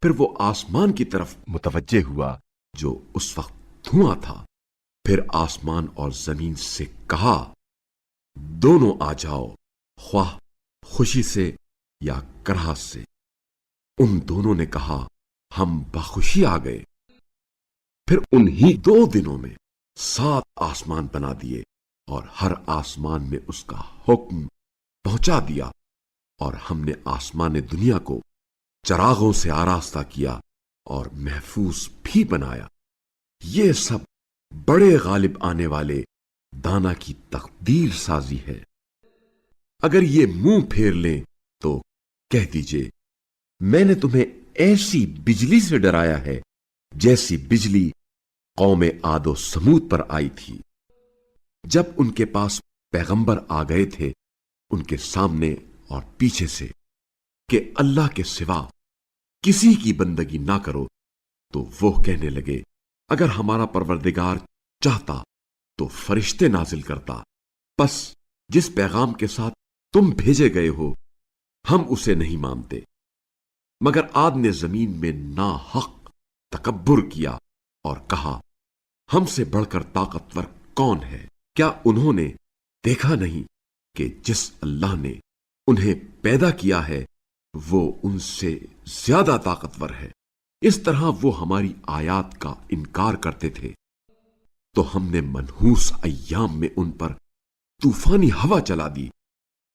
پھر وہ آسمان کی طرف متوجہ ہوا جو اس وقت دھواں تھا۔ پھر آسمان اور زمین سے کہا، دونوں آ جاؤ، خواہ خوشی سے یا کراہت سے۔ ان دونوں نے کہا، ہم بخوشی آ گئے۔ پھر انہی 2 دنوں میں 7 آسمان بنا دیے اور ہر آسمان میں اس کا حکم پہنچا دیا، اور ہم نے آسمان دنیا کو چراغوں سے آراستہ کیا اور محفوظ بھی بنایا۔ یہ سب بڑے غالب آنے والے دانا کی تقدیر سازی ہے۔ اگر یہ منہ پھیر لیں تو کہہ دیجئے، میں نے تمہیں ایسی بجلی سے ڈرایا ہے جیسی بجلی قوم عاد و سمود پر آئی تھی، جب ان کے پاس پیغمبر آ گئے تھے ان کے سامنے اور پیچھے سے کہ اللہ کے سوا کسی کی بندگی نہ کرو، تو وہ کہنے لگے، اگر ہمارا پروردگار چاہتا تو فرشتے نازل کرتا، پس جس پیغام کے ساتھ تم بھیجے گئے ہو ہم اسے نہیں مانتے۔ مگر عاد نے زمین میں ناحق تکبر کیا اور کہا، ہم سے بڑھ کر طاقتور کون ہے؟ کیا انہوں نے دیکھا نہیں کہ جس اللہ نے انہیں پیدا کیا ہے وہ ان سے زیادہ طاقتور ہے؟ اس طرح وہ ہماری آیات کا انکار کرتے تھے تو ہم نے منحوس ایام میں ان پر طوفانی ہوا چلا دی،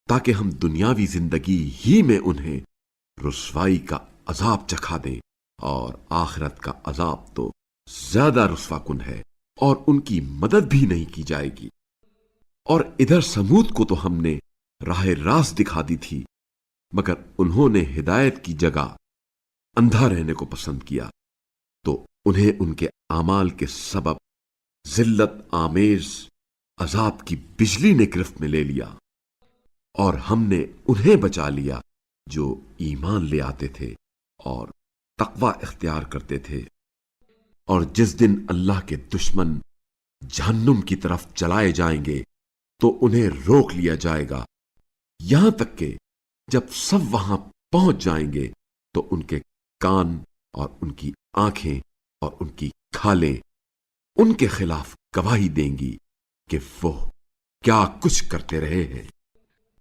تاکہ ہم دنیاوی زندگی ہی میں انہیں رسوائی کا عذاب چکھا دیں، اور آخرت کا عذاب تو زیادہ رسوا کن ہے، اور ان کی مدد بھی نہیں کی جائے گی۔ اور ادھر سمود کو تو ہم نے راہ راست دکھا دی تھی، مگر انہوں نے ہدایت کی جگہ اندھا رہنے کو پسند کیا، تو انہیں ان کے اعمال کے سبب ذلت آمیز عذاب کی بجلی نے گرفت میں لے لیا، اور ہم نے انہیں بچا لیا جو ایمان لے آتے تھے اور تقوی اختیار کرتے تھے۔ اور جس دن اللہ کے دشمن جہنم کی طرف چلائے جائیں گے تو انہیں روک لیا جائے گا، یہاں تک کہ جب سب وہاں پہنچ جائیں گے تو ان کے کان اور ان کی آنکھیں اور ان کی کھالیں ان کے خلاف گواہی دیں گی کہ وہ کیا کچھ کرتے رہے ہیں۔